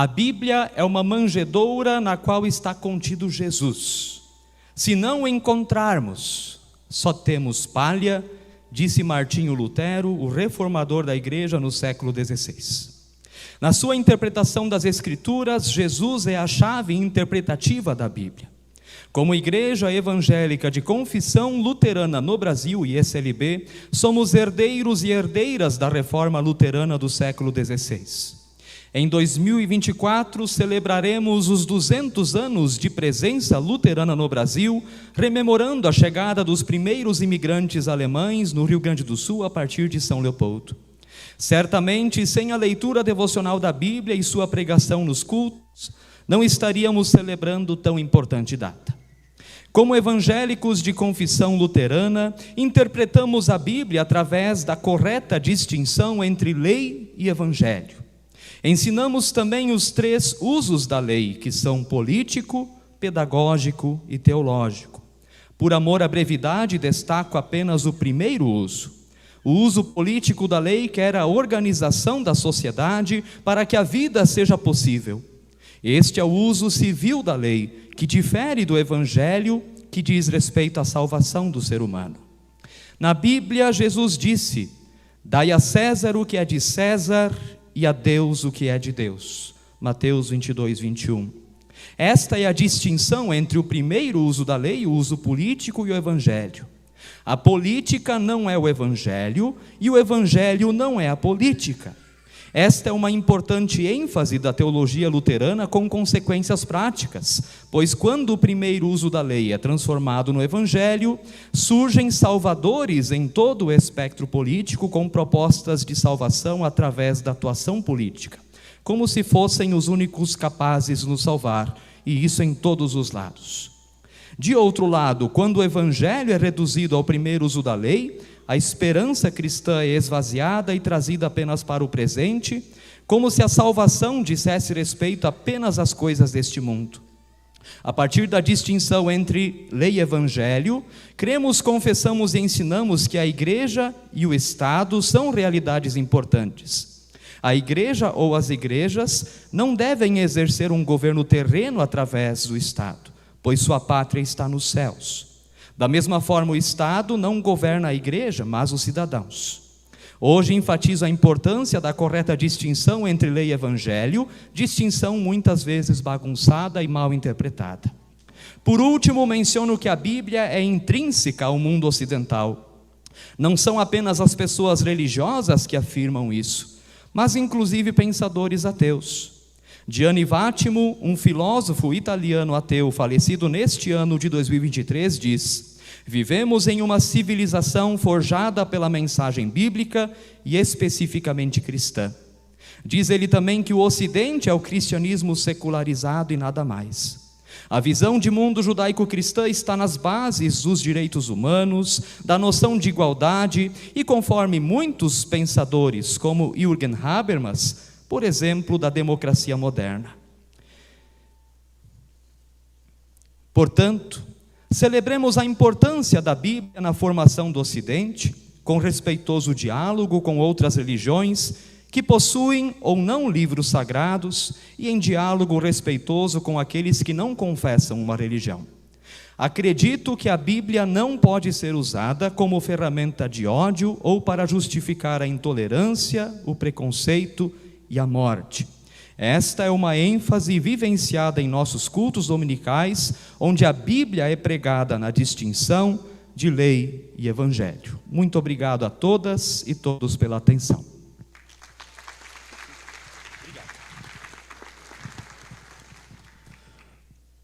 A Bíblia é uma manjedoura na qual está contido Jesus. Se não o encontrarmos, só temos palha, disse Martinho Lutero, o reformador da igreja no século XVI. Na sua interpretação das Escrituras, Jesus é a chave interpretativa da Bíblia. Como igreja evangélica de confissão luterana no Brasil e SLB, somos herdeiros e herdeiras da reforma luterana do século XVI. Em 2024, celebraremos os 200 anos de presença luterana no Brasil, rememorando a chegada dos primeiros imigrantes alemães no Rio Grande do Sul a partir de São Leopoldo. Certamente, sem a leitura devocional da Bíblia e sua pregação nos cultos, não estaríamos celebrando tão importante data. Como evangélicos de confissão luterana, interpretamos a Bíblia através da correta distinção entre lei e evangelho. Ensinamos também os 3 usos da lei, que são político, pedagógico e teológico. Por amor à brevidade, destaco apenas o primeiro uso. O uso político da lei, que era a organização da sociedade para que a vida seja possível. Este é o uso civil da lei, que difere do evangelho, que diz respeito à salvação do ser humano. Na Bíblia, Jesus disse: dai a César o que é de César e a Deus o que é de Deus. Mateus 22, 21. Esta é a distinção entre o primeiro uso da lei, o uso político, e o evangelho. A política não é o evangelho e o evangelho não é a política. Esta é uma importante ênfase da teologia luterana com consequências práticas, pois quando o primeiro uso da lei é transformado no evangelho, surgem salvadores em todo o espectro político com propostas de salvação através da atuação política, como se fossem os únicos capazes de nos salvar, e isso em todos os lados. De outro lado, quando o evangelho é reduzido ao primeiro uso da lei, a esperança cristã é esvaziada e trazida apenas para o presente, como se a salvação dissesse respeito apenas às coisas deste mundo. A partir da distinção entre lei e evangelho, cremos, confessamos e ensinamos que a igreja e o Estado são realidades importantes. A igreja ou as igrejas não devem exercer um governo terreno através do Estado, pois sua pátria está nos céus. Da mesma forma, o Estado não governa a igreja, mas os cidadãos. Hoje enfatizo a importância da correta distinção entre lei e evangelho, distinção muitas vezes bagunçada e mal interpretada. Por último, menciono que a Bíblia é intrínseca ao mundo ocidental. Não são apenas as pessoas religiosas que afirmam isso, mas inclusive pensadores ateus. Gianni Vattimo, um filósofo italiano ateu falecido neste ano de 2023, diz: vivemos em uma civilização forjada pela mensagem bíblica e especificamente cristã. Diz ele também que o Ocidente é o cristianismo secularizado e nada mais. A visão de mundo judaico-cristã está nas bases dos direitos humanos, da noção de igualdade e, conforme muitos pensadores, como Jürgen Habermas, por exemplo, da democracia moderna. Portanto, celebremos a importância da Bíblia na formação do Ocidente, com respeitoso diálogo com outras religiões que possuem ou não livros sagrados e em diálogo respeitoso com aqueles que não confessam uma religião. Acredito que a Bíblia não pode ser usada como ferramenta de ódio ou para justificar a intolerância, o preconceito e a morte. Esta é uma ênfase vivenciada em nossos cultos dominicais, onde a Bíblia é pregada na distinção de lei e evangelho. Muito obrigado a todas e todos pela atenção.